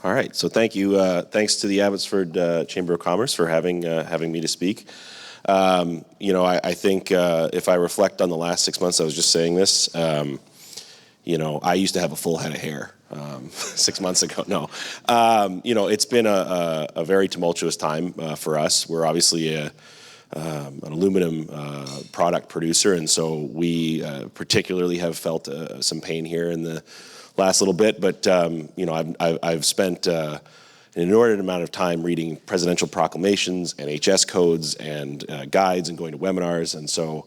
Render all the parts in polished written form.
All right, so thank you. Thanks to the Abbotsford Chamber of Commerce for having me to speak. I think if I reflect on the last 6 months, I was just saying this, I used to have a full head of hair 6 months ago. No, it's been a very tumultuous time for us. We're obviously an aluminum product producer, and so we particularly have felt some pain here in the last little bit, but I've spent an inordinate amount of time reading presidential proclamations, NHS codes, and guides, and going to webinars, and so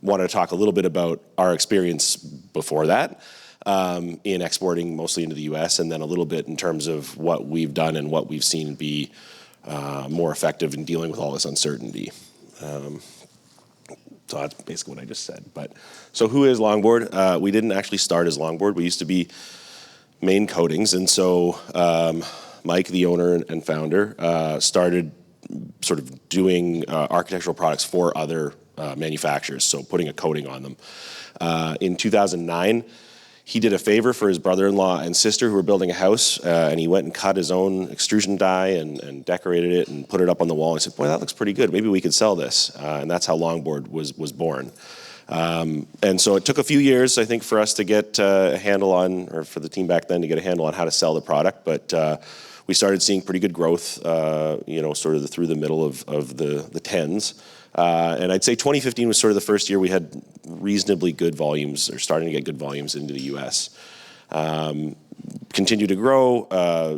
wanted to talk a little bit about our experience before that in exporting mostly into the U.S., and then a little bit in terms of what we've done and what we've seen be more effective in dealing with all this uncertainty. So that's basically what I just said. So who is Longboard? We didn't actually start as Longboard. We used to be Main Coatings. And so Mike, the owner and founder, started sort of doing architectural products for other manufacturers, so putting a coating on them. In 2009, he did a favor for his brother-in-law and sister who were building a house, and he went and cut his own extrusion die and decorated it and put it up on the wall. And he said, boy, that looks pretty good. Maybe we could sell this. And that's how Longboard was born. And so it took a few years, I think, for us to get a handle on, or for the team back then to get a handle on how to sell the product. But we started seeing pretty good growth, sort of through the middle of the tens. And I'd say 2015 was sort of the first year we had reasonably good volumes, or starting to get good volumes into the U.S. Continued to grow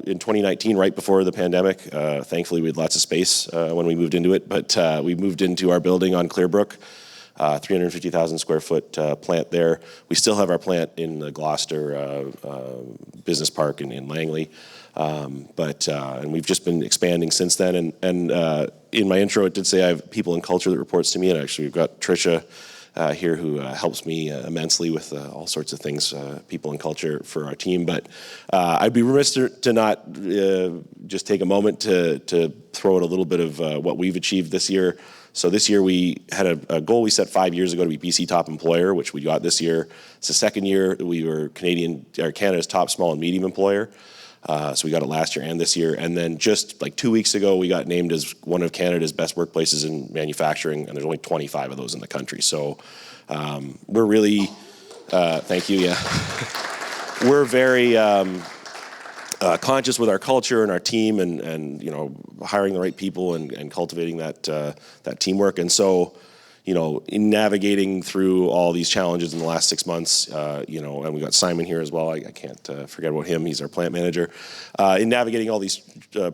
in 2019, right before the pandemic. Thankfully, we had lots of space when we moved into it, but we moved into our building on Clearbrook, 350,000 square foot plant there. We still have our plant in the Gloucester Business Park in Langley. And we've just been expanding since then. And in my intro, it did say I have people in culture that reports to me. And actually, we've got Tricia here who helps me immensely with all sorts of things, people in culture for our team. But I'd be remiss to not just take a moment to throw out a little bit of what we've achieved this year. So this year we had a goal we set 5 years ago to be BC top employer, which we got this year. It's the second year that we were Canada's top small and medium employer. So we got it last year and this year. And then just like 2 weeks ago, we got named as one of Canada's best workplaces in manufacturing, and there's only 25 of those in the country. So we're really, thank you, yeah. We're very conscious with our culture and our team and hiring the right people and cultivating that teamwork. And so, in navigating through all these challenges in the last 6 months, and we got Simon here as well. I can't forget about him. He's our plant manager. In navigating all these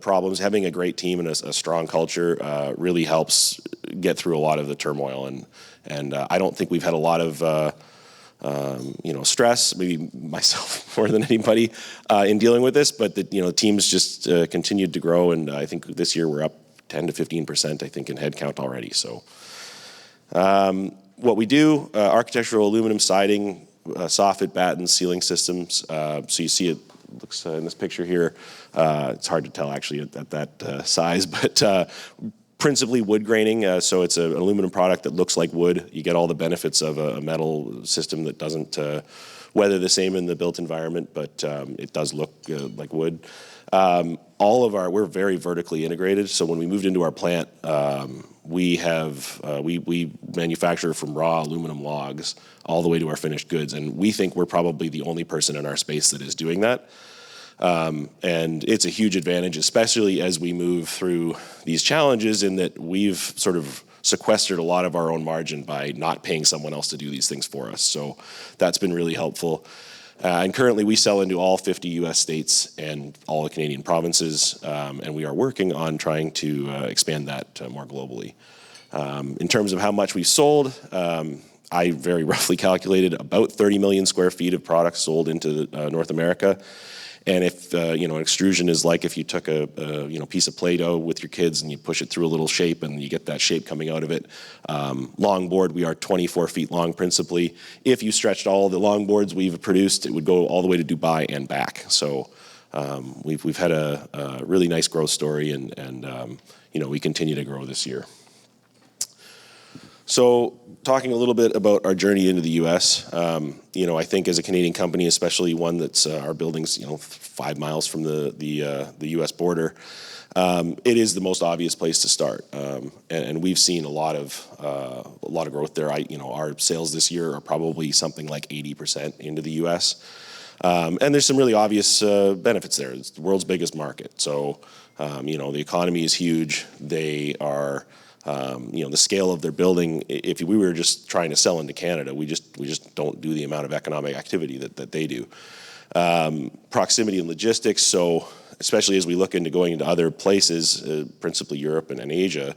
problems, having a great team and a strong culture really helps get through a lot of the turmoil. And I don't think we've had a lot of stress, maybe myself more than anybody, in dealing with this. But the team's just continued to grow, and I think this year we're up 10 to 15%, I think, in headcount already. So. What we do, architectural aluminum siding, soffit, battens, ceiling systems. So you see it looks in this picture here. It's hard to tell actually at that size, but principally wood graining. So it's an aluminum product that looks like wood. You get all the benefits of a metal system that doesn't weather the same in the built environment, but it does look like wood. We're very vertically integrated. So when we moved into our plant, we manufacture from raw aluminum logs all the way to our finished goods, and we think we're probably the only person in our space that is doing that. And it's a huge advantage, especially as we move through these challenges, in that we've sort of sequestered a lot of our own margin by not paying someone else to do these things for us. So that's been really helpful. And currently we sell into all 50 U.S. states and all the Canadian provinces, and we are working on trying to expand that more globally. In terms of how much we've sold, I very roughly calculated about 30 million square feet of products sold into North America. And if an extrusion is like if you took a piece of Play-Doh with your kids and you push it through a little shape and you get that shape coming out of it. Longboard, we are 24 feet long principally. If you stretched all the longboards we've produced, it would go all the way to Dubai and back. So we've had a really nice growth story, and we continue to grow this year. So talking a little bit about our journey into the U.S., I think as a Canadian company, especially one that's our building's 5 miles from the U.S. border, it is the most obvious place to start, and we've seen a lot of growth there. Our sales this year are probably something like 80% into the U.S., and there's some really obvious benefits there. It's the world's biggest market, so the economy is huge. They are. The scale of their building, if we were just trying to sell into Canada, we just don't do the amount of economic activity that they do. Proximity and logistics, so especially as we look into going into other places, principally Europe and Asia,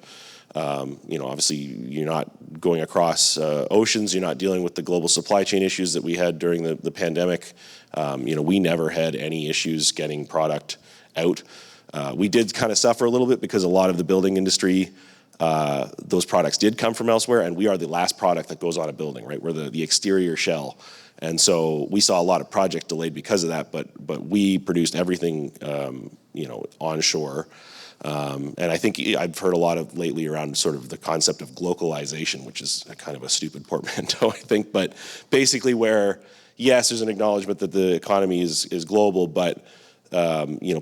obviously you're not going across oceans, you're not dealing with the global supply chain issues that we had during the pandemic. We never had any issues getting product out. We did kind of suffer a little bit because a lot of the building industry, those products did come from elsewhere, and we are the last product that goes on a building, right? We're the exterior shell. And so we saw a lot of projects delayed because of that, but we produced everything, onshore. And I think I've heard a lot of lately around sort of the concept of glocalization, which is a kind of a stupid portmanteau, I think. But basically where, yes, there's an acknowledgement that the economy is global, but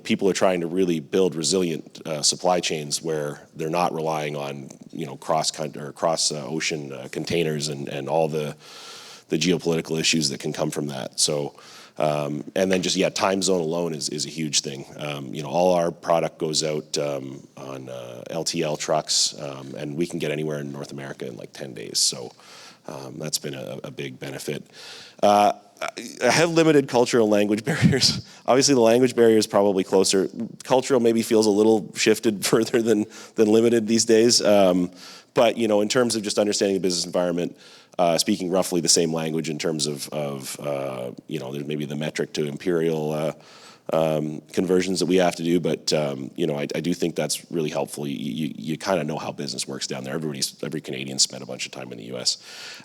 people are trying to really build resilient supply chains where they're not relying on cross ocean containers and all the geopolitical issues that can come from that. So and then just time zone alone is a huge thing. All our product goes out on LTL trucks, and we can get anywhere in North America in like 10 days. So that's been a big benefit. I have limited cultural and language barriers. Obviously, the language barrier is probably closer. Cultural maybe feels a little shifted further than limited these days. But in terms of just understanding the business environment, speaking roughly the same language in terms of there's maybe the metric to imperial conversions that we have to do, but I do think that's really helpful. You kind of know how business works down there. Every Canadian spent a bunch of time in the U.S.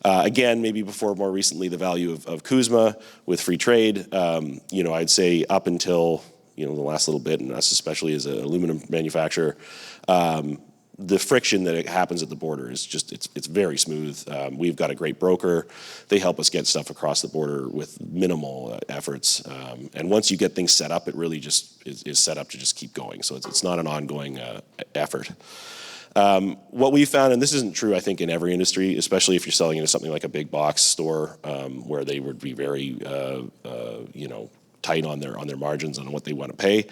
Again, maybe more recently, the value of CUSMA with free trade. I'd say up until the last little bit, and us especially as an aluminum manufacturer, the friction that happens at the border is just, it's very smooth. We've got a great broker. They help us get stuff across the border with minimal efforts. And once you get things set up, it really just is set up to just keep going. So it's not an ongoing effort. What we found, and this isn't true, I think, in every industry, especially if you're selling into something like a big box store, where they would be very, tight on their margins on what they want to pay.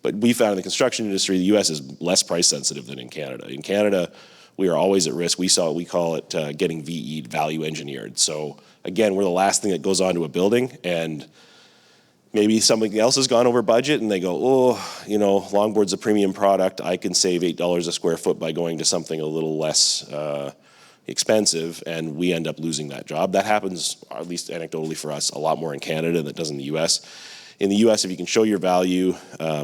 But we found in the construction industry, the U.S. is less price sensitive than in Canada. In Canada, we are always at risk. We call it getting VE'd, value engineered. So again, we're the last thing that goes onto a building, and maybe something else has gone over budget, and they go, Longboard's a premium product. I can save $8 a square foot by going to something a little less expensive, and we end up losing that job. That happens, at least anecdotally for us, a lot more in Canada than it does in the U.S. In the U.S., if you can show your value,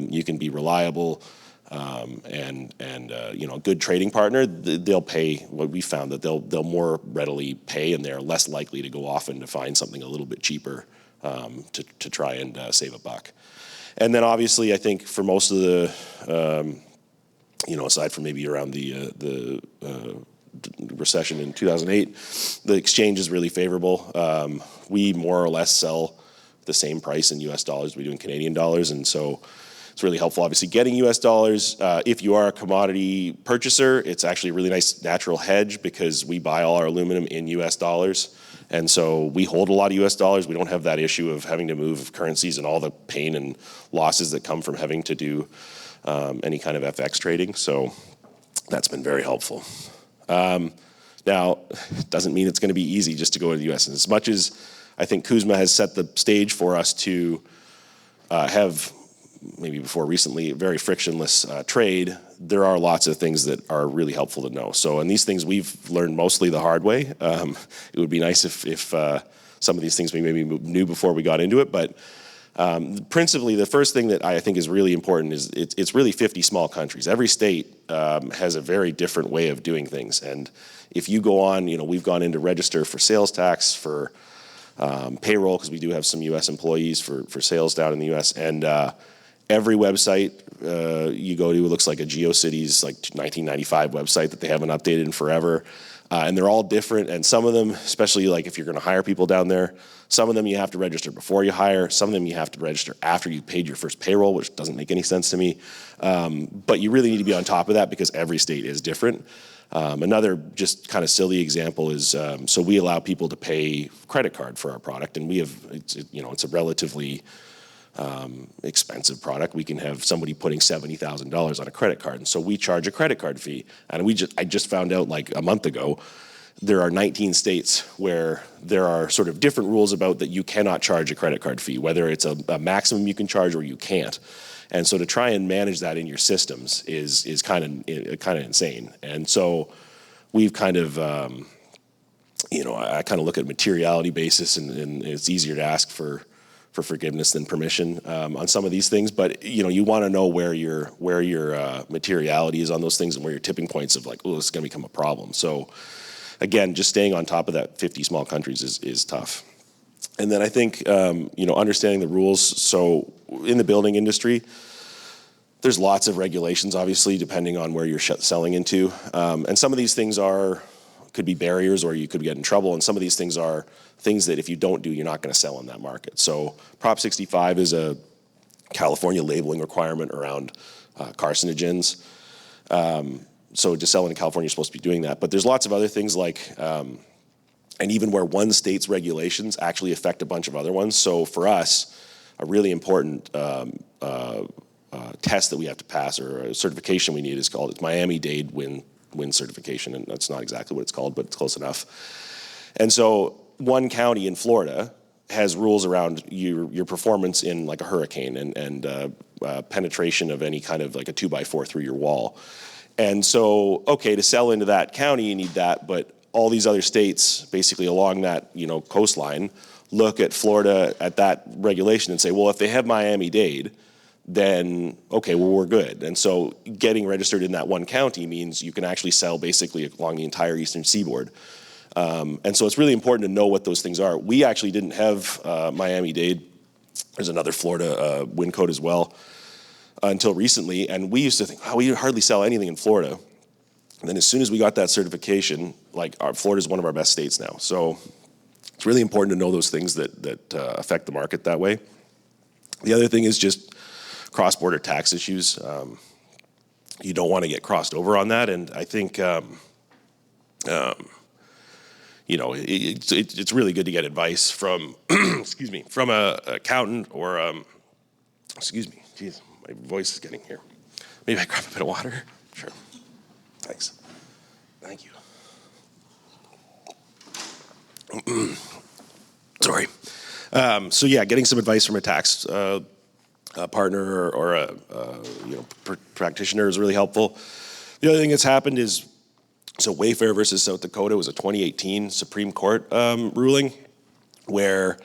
you can be reliable, and a good trading partner, they'll pay. What we found that they'll more readily pay, and they're less likely to go off and to find something a little bit cheaper to try and save a buck. And then obviously, I think for most of the, aside from maybe around the recession in 2008, the exchange is really favorable. We more or less sell the same price in U.S. dollars we do in Canadian dollars, and so it's really helpful. Obviously, getting U.S. dollars. If you are a commodity purchaser, it's actually a really nice natural hedge because we buy all our aluminum in U.S. dollars, and so we hold a lot of U.S. dollars. We don't have that issue of having to move currencies and all the pain and losses that come from having to do any kind of FX trading. So that's been very helpful. Now, it doesn't mean it's going to be easy just to go to the U.S. And as much as I think CUSMA has set the stage for us to have, maybe before recently, very frictionless trade, there are lots of things that are really helpful to know. So, and these things we've learned mostly the hard way. It would be nice if some of these things we maybe knew before we got into it, but principally the first thing that I think is really important is it's really 50 small countries. Every state has a very different way of doing things, and if you go on, we've gone in to register for sales tax, for payroll, because we do have some U.S. employees for sales down in the U.S. And every website you go to, it looks like a GeoCities, like 1995 website that they haven't updated in forever. And they're all different, and some of them, especially like if you're gonna hire people down there, some of them you have to register before you hire, some of them you have to register after you paid your first payroll, which doesn't make any sense to me. But you really need to be on top of that because every state is different. Another just kind of silly example is, so we allow people to pay credit card for our product, and it's a relatively expensive product. We can have somebody putting $70,000 on a credit card, and so we charge a credit card fee. And I just found out like a month ago, there are 19 states where there are sort of different rules about that you cannot charge a credit card fee, whether it's a maximum you can charge or you can't. And so to try and manage that in your systems is kind of insane. And so we've kind of, I kind of look at a materiality basis, and it's easier to ask for forgiveness than permission on some of these things. But you want to know where your materiality is on those things and where your tipping points of like, oh, this is going to become a problem. So again, just staying on top of that 50 small countries is tough. And then I think, understanding the rules. So in the building industry, there's lots of regulations, obviously, depending on where you're selling into. And some of these things could be barriers or you could get in trouble. And some of these things are things that if you don't do, you're not going to sell in that market. So Prop 65 is a California labeling requirement around carcinogens. So to sell in California, you're supposed to be doing that. But there's lots of other things like, and even where one state's regulations actually affect a bunch of other ones. So for us, a really important test that we have to pass, or a certification we need, it's Miami-Dade Win certification, and that's not exactly what it's called, but it's close enough. And so one county in Florida has rules around your performance in like a hurricane and penetration of any kind of like a 2x4 through your wall. And so, okay, to sell into that county, you need that, but all these other states, basically along that coastline, look at Florida at that regulation and say, well, if they have Miami-Dade, then okay, well, we're good. And so getting registered in that one county means you can actually sell basically along the entire eastern seaboard. And so it's really important to know what those things are. We actually didn't have Miami-Dade. There's another Florida wind code as well until recently. And we used to think, we hardly sell anything in Florida. And then as soon as we got that certification, Florida is one of our best states now. So it's really important to know those things that affect the market that way. The other thing is just cross-border tax issues. You don't want to get crossed over on that, and I think it's really good to get advice from from a accountant or excuse me, geez, my voice is getting here. Maybe I grab a bit of water. Sure. Thanks. Thank you. Sorry. So yeah, getting some advice from a tax partner or a practitioner is really helpful. The other thing that's happened is, so Wayfair versus South Dakota was a 2018 Supreme Court ruling where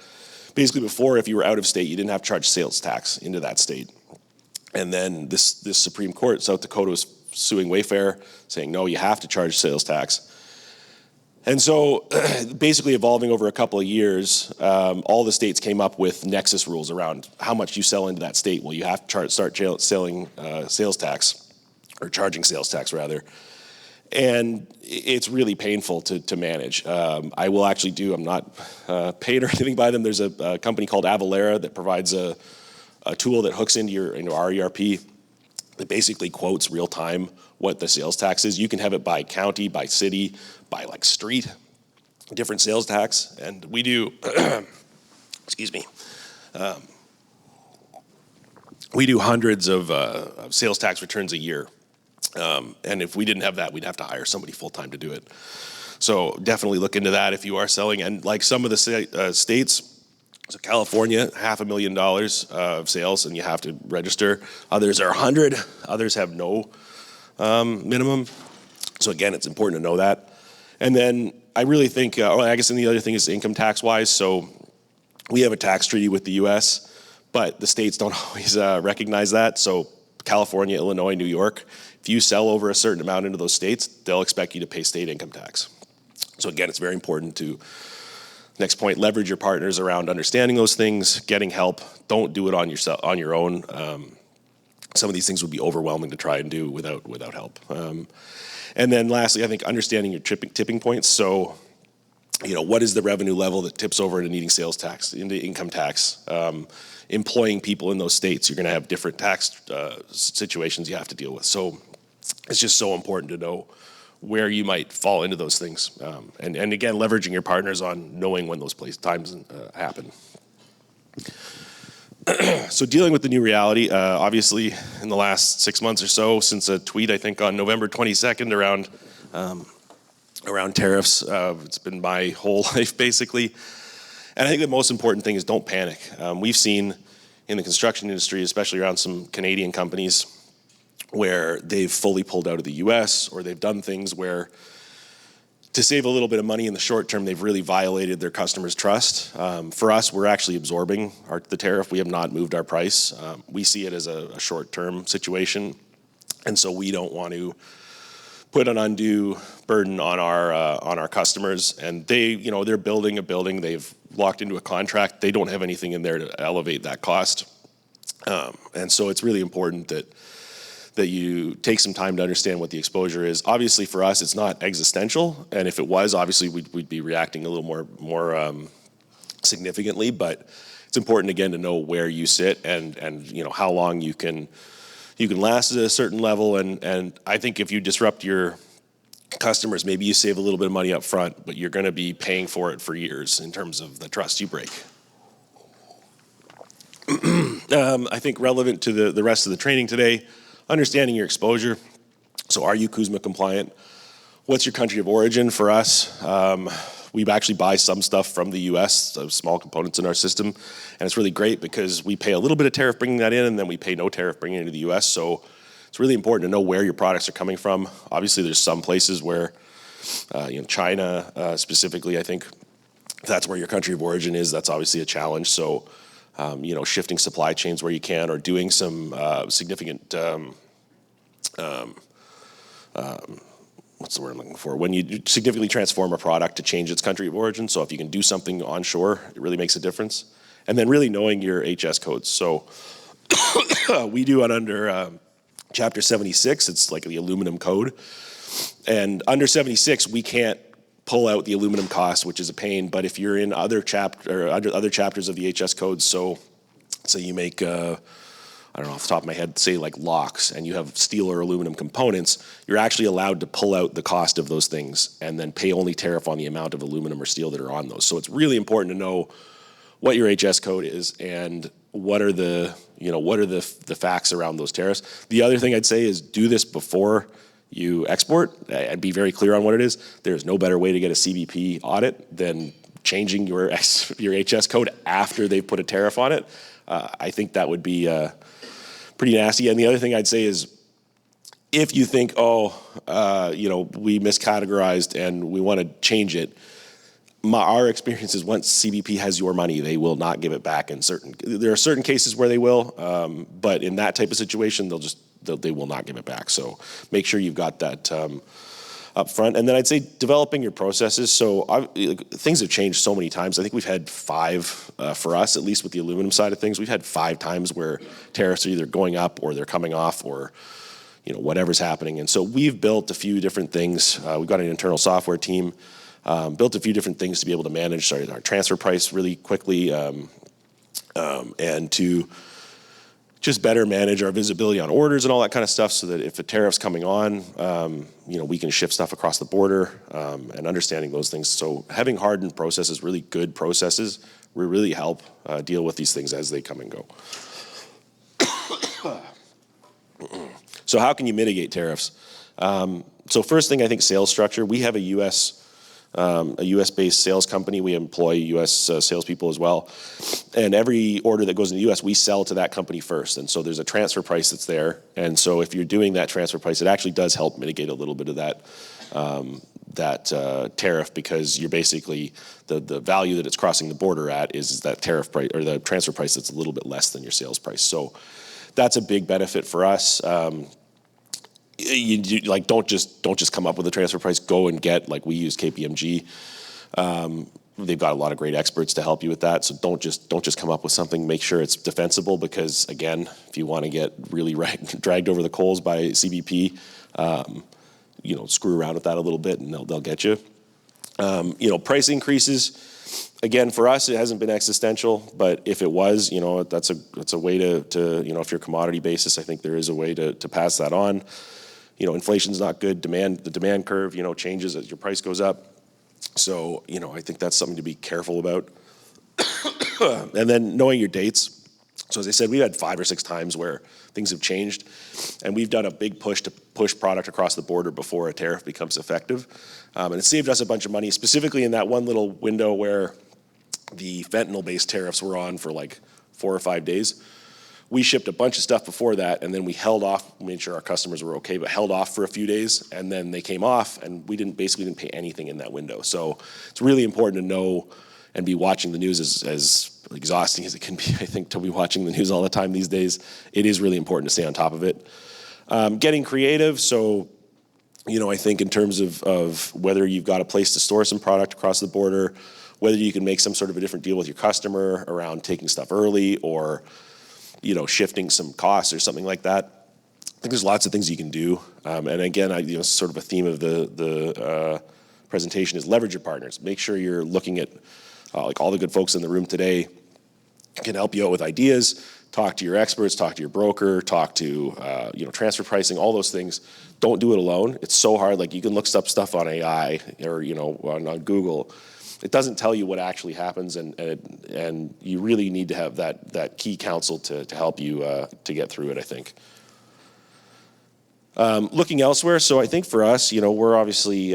basically before, if you were out of state, you didn't have to charge sales tax into that state. And then this Supreme Court, South Dakota was suing Wayfair, saying, no, you have to charge sales tax. And so basically evolving over a couple of years, all the states came up with nexus rules around how much you sell into that state. Well, you have to start selling sales tax, or charging sales tax rather. And it's really painful to manage. I will actually I'm not paid or anything by them. There's a company called Avalara that provides a tool that hooks into our ERP that basically quotes real time what the sales tax is. You can have it by county, by city, by like street, different sales tax. And we do, excuse me, we do hundreds of sales tax returns a year. And if we didn't have that, we'd have to hire somebody full-time to do it. So definitely look into that if you are selling. And like some of the states, so California, $500,000 of sales, and you have to register. Others are 100. Others have no minimum. So again, it's important to know that. And then I really think, I guess, and the other thing is income tax-wise. So we have a tax treaty with the U.S., but the states don't always recognize that. So California, Illinois, New York, if you sell over a certain amount into those states, they'll expect you to pay state income tax. So again, it's very important to, next point, leverage your partners around understanding those things, getting help. Don't do it on your own. Some of these things would be overwhelming to try and do without help. And then lastly, I think understanding your tipping points. So, what is the revenue level that tips over into needing sales tax, into income tax? Employing people in those states, you're going to have different tax situations you have to deal with. So it's just so important to know where you might fall into those things. And again, leveraging your partners on knowing when those times happen. So dealing with the new reality, obviously in the last 6 months or so, since a tweet, I think on November 22nd around tariffs, it's been my whole life basically. And I think the most important thing is don't panic. We've seen in the construction industry, especially around some Canadian companies, where they've fully pulled out of the US, or they've done things where to save a little bit of money in the short term, they've really violated their customers' trust. For us, we're actually absorbing the tariff. We have not moved our price. We see it as a short-term situation, and so we don't want to put an undue burden on our customers. And they're building a building. They've locked into a contract. They don't have anything in there to elevate that cost. And so it's really important that you take some time to understand what the exposure is. Obviously, for us, it's not existential, and if it was, obviously we'd be reacting a little more significantly. But it's important again to know where you sit and how long you can last at a certain level. And I think if you disrupt your customers, maybe you save a little bit of money up front, but you're going to be paying for it for years in terms of the trust you break. I think relevant to the rest of the training today, understanding your exposure. So are you CUSMA compliant? What's your country of origin? For us, we actually buy some stuff from the US, so small components in our system, and it's really great because we pay a little bit of tariff bringing that in, and then we pay no tariff bringing it into the US. So it's really important to know where your products are coming from. Obviously, there's some places where, China specifically, I think if that's where your country of origin is, that's obviously a challenge. So, shifting supply chains where you can, or doing some significant, what's the word I'm looking for? When you significantly transform a product to change its country of origin. So if you can do something onshore, it really makes a difference. And then really knowing your HS codes. So we do it under Chapter 76. It's like the aluminum code. And under 76, we can't pull out the aluminum cost, which is a pain. But if you're in other chapters of the HS codes, so you make I don't know off the top of my head, say like locks, and you have steel or aluminum components, you're actually allowed to pull out the cost of those things and then pay only tariff on the amount of aluminum or steel that are on those. So it's really important to know what your HS code is and what are the facts around those tariffs. The other thing I'd say is do this before you export and be very clear on what it is. There's no better way to get a CBP audit than changing your HS code after they've put a tariff on it. I think that would be pretty nasty. And the other thing I'd say is, if you think, we miscategorized and we want to change it, our experience is once CBP has your money, they will not give it back. There are certain cases where they will, but in that type of situation, they will not give it back. So make sure you've got that up front. And then I'd say developing your processes. So things have changed so many times. I think we've had 5, for us, at least with the aluminum side of things, we've had 5 times where tariffs are either going up or they're coming off, or whatever's happening. And so we've built a few different things. We've got an internal software team, built a few different things to be able to manage our transfer price really quickly, and to just better manage our visibility on orders and all that kind of stuff, so that if a tariff's coming on, we can ship stuff across the border, and understanding those things. So having hardened processes, really good processes, will really help deal with these things as they come and go. So how can you mitigate tariffs? So first thing, I think sales structure. We have a US-based sales company. We employ US salespeople as well. And every order that goes in the US, we sell to that company first. And so there's a transfer price that's there. And so if you're doing that transfer price, it actually does help mitigate a little bit of that tariff, because you're basically, the value that it's crossing the border at is that tariff price, or the transfer price, that's a little bit less than your sales price. So that's a big benefit for us. Don't just come up with a transfer price. Go and get, like we use KPMG. They've got a lot of great experts to help you with that. So don't just come up with something. Make sure it's defensible, because again, if you want to get really dragged over the coals by CBP, screw around with that a little bit, and they'll get you. Price increases, again, for us, it hasn't been existential, but if it was, that's a way to if you're commodity basis, I think there is a way to pass that on. Inflation's not good. The demand curve, changes as your price goes up. So, I think that's something to be careful about. And then knowing your dates. So as I said, we've had 5 or 6 times where things have changed, and we've done a big push to push product across the border before a tariff becomes effective. And it saved us a bunch of money, specifically in that one little window where the fentanyl-based tariffs were on for like 4 or 5 days. We shipped a bunch of stuff before that, and then we held off, made sure our customers were okay, but held off for a few days, and then they came off, and we basically didn't pay anything in that window. So it's really important to know and be watching the news, as exhausting as it can be, I think, to be watching the news all the time these days. It is really important to stay on top of it. Getting creative, so I think in terms of whether you've got a place to store some product across the border, whether you can make some sort of a different deal with your customer around taking stuff early, or shifting some costs or something like that. I think there's lots of things you can do. And again, sort of a theme of the presentation is leverage your partners. Make sure you're looking at like all the good folks in the room today can help you out with ideas. Talk to your experts, talk to your broker, talk to transfer pricing, all those things. Don't do it alone. It's so hard. Like, you can look up stuff on AI or on Google. It doesn't tell you what actually happens, and you really need to have that key counsel to help you to get through it, I think. Looking elsewhere, so I think for us, we're obviously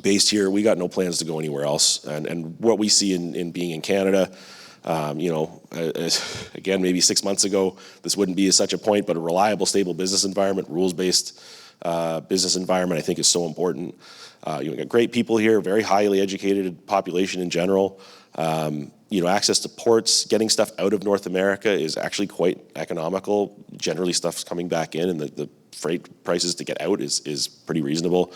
based here. We got no plans to go anywhere else, and what we see in being in Canada, again, maybe 6 months ago, this wouldn't be such a point, but a reliable, stable business environment, rules-based business environment, I think is so important. You've got great people here, very highly educated population in general. Access to ports, getting stuff out of North America is actually quite economical. Generally, stuff's coming back in, and the freight prices to get out is pretty reasonable.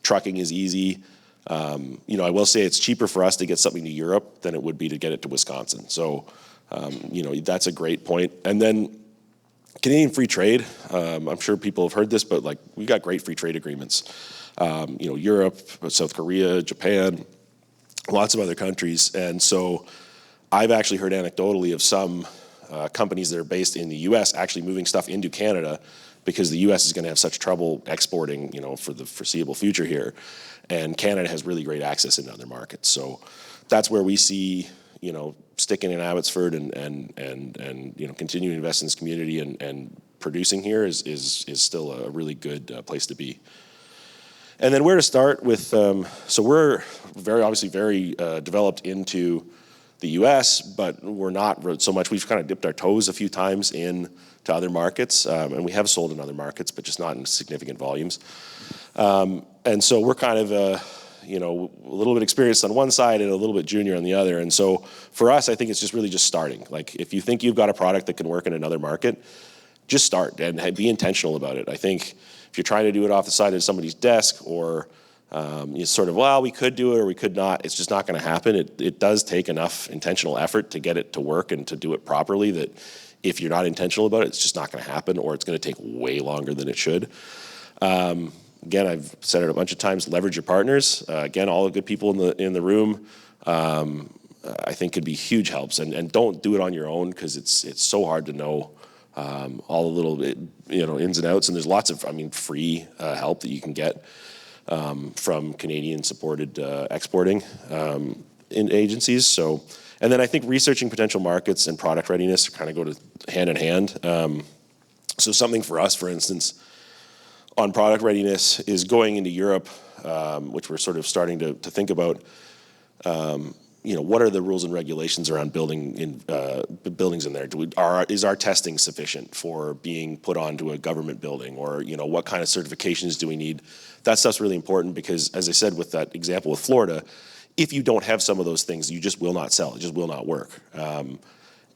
Trucking is easy. I will say it's cheaper for us to get something to Europe than it would be to get it to Wisconsin. So, that's a great point. And then Canadian free trade. I'm sure people have heard this, but we got great free trade agreements. Europe, South Korea, Japan, lots of other countries. And so I've actually heard anecdotally of some companies that are based in the U.S. actually moving stuff into Canada because the U.S. is going to have such trouble exporting, for the foreseeable future here. And Canada has really great access into other markets. So that's where we see, sticking in Abbotsford and continuing to invest in this community and producing here is still a really good place to be. And then where to start with, so we're very developed into the U.S., but we're not so much. We've kind of dipped our toes a few times into other markets, and we have sold in other markets, but just not in significant volumes. And so we're kind of a little bit experienced on one side and a little bit junior on the other. And so for us, I think it's just starting. Like, if you think you've got a product that can work in another market, just start and be intentional about it. I think if you're trying to do it off the side of somebody's desk, or you sort of, well, we could do it or we could not, it's just not going to happen. It does take enough intentional effort to get it to work and to do it properly that if you're not intentional about it, it's just not going to happen, or it's going to take way longer than it should. Again, I've said it a bunch of times, leverage your partners. Again, all the good people in the room, I think could be huge helps. And don't do it on your own, because it's so hard to know all the little bit, ins and outs. And there's lots of, free help that you can get from Canadian-supported exporting in agencies. So, and then I think researching potential markets and product readiness kind of go hand in hand. So something for us, for instance, on product readiness is going into Europe, which we're sort of starting to think about. What are the rules and regulations around buildings in there? Is our testing sufficient for being put onto a government building, or what kind of certifications do we need? That stuff's really important, because, as I said with that example with Florida, if you don't have some of those things, you just will not sell. It just will not work.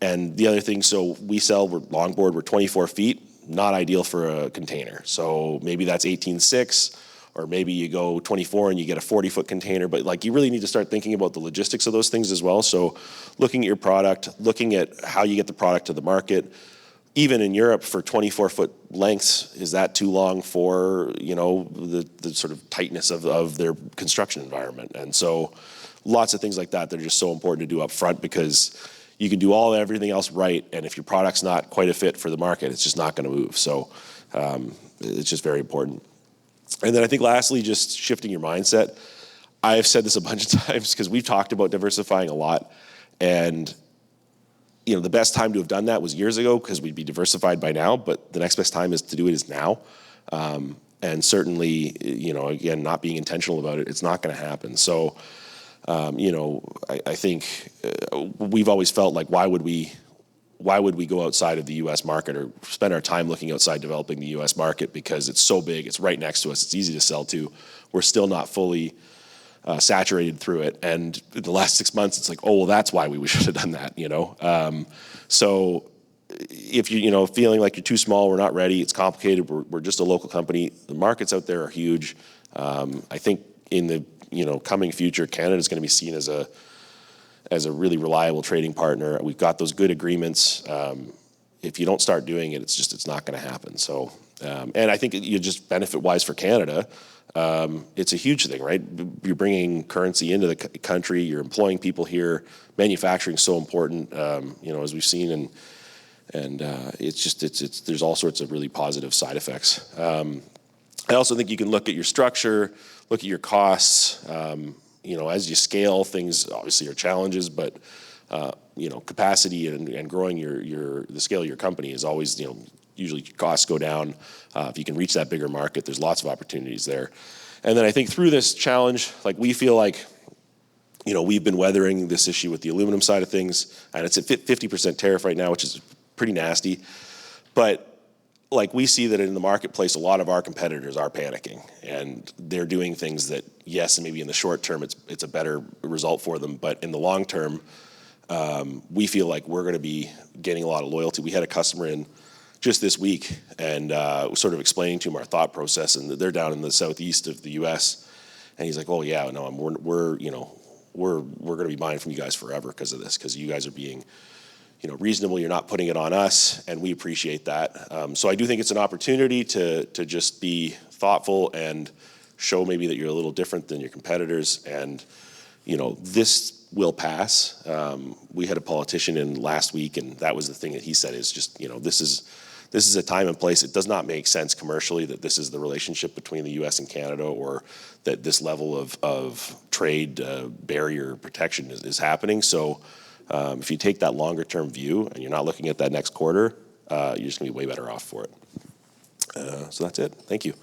And the other thing, so we're Longboard, we're 24 feet. Not ideal for a container. So maybe that's 18.6, or maybe you go 24 and you get a 40-foot container. But you really need to start thinking about the logistics of those things as well. So looking at your product, looking at how you get the product to the market, even in Europe for 24-foot lengths, is that too long for, the sort of tightness of their construction environment? And so lots of things like that are just so important to do up front, because you can do everything else right, and if your product's not quite a fit for the market, it's just not going to move. So it's just very important. And then I think lastly, just shifting your mindset. I've said this a bunch of times because we've talked about diversifying a lot, and the best time to have done that was years ago, because we'd be diversified by now, but the next best time to do it is now. And certainly, again, not being intentional about it, it's not going to happen. So, I think we've always felt like, why would we go outside of the U.S. market or spend our time looking outside developing the U.S. market, because it's so big, it's right next to us, it's easy to sell to. We're still not fully saturated through it, and in the last 6 months, it's like, oh, well, that's why we should have done that, So if you feeling like you're too small, we're not ready, it's complicated, we're just a local company. The markets out there are huge. I think in the coming future, Canada is going to be seen as a really reliable trading partner. We've got those good agreements. If you don't start doing it, it's not going to happen. So, and I think you just benefit-wise for Canada. It's a huge thing, right? You're bringing currency into the country, you're employing people here, manufacturing is so important, as we've seen, and there's all sorts of really positive side effects. I also think you can look at your structure, look at your costs. As you scale, things obviously are challenges, but capacity and growing the scale of your company is always, usually costs go down. If you can reach that bigger market, there's lots of opportunities there. And then I think through this challenge, we feel like, we've been weathering this issue with the aluminum side of things, and it's at 50% tariff right now, which is pretty nasty. But we see that in the marketplace, a lot of our competitors are panicking, and they're doing things that, yes, maybe in the short term, it's a better result for them, but in the long term, we feel like we're going to be gaining a lot of loyalty. We had a customer in just this week, and sort of explaining to him our thought process, and they're down in the southeast of the U.S., and he's like, "Oh yeah, no, we're going to be buying from you guys forever because of this, because you guys are being, reasonable. You're not putting it on us, and we appreciate that." So I do think it's an opportunity to just be thoughtful and show maybe that you're a little different than your competitors, and this will pass. We had a politician in last week, and that was the thing that he said is just, this is a time and place. It does not make sense commercially that this is the relationship between the U.S. and Canada, or that this level of trade barrier protection is happening. So if you take that longer term view and you're not looking at that next quarter, you're just going to be way better off for it. So that's it. Thank you.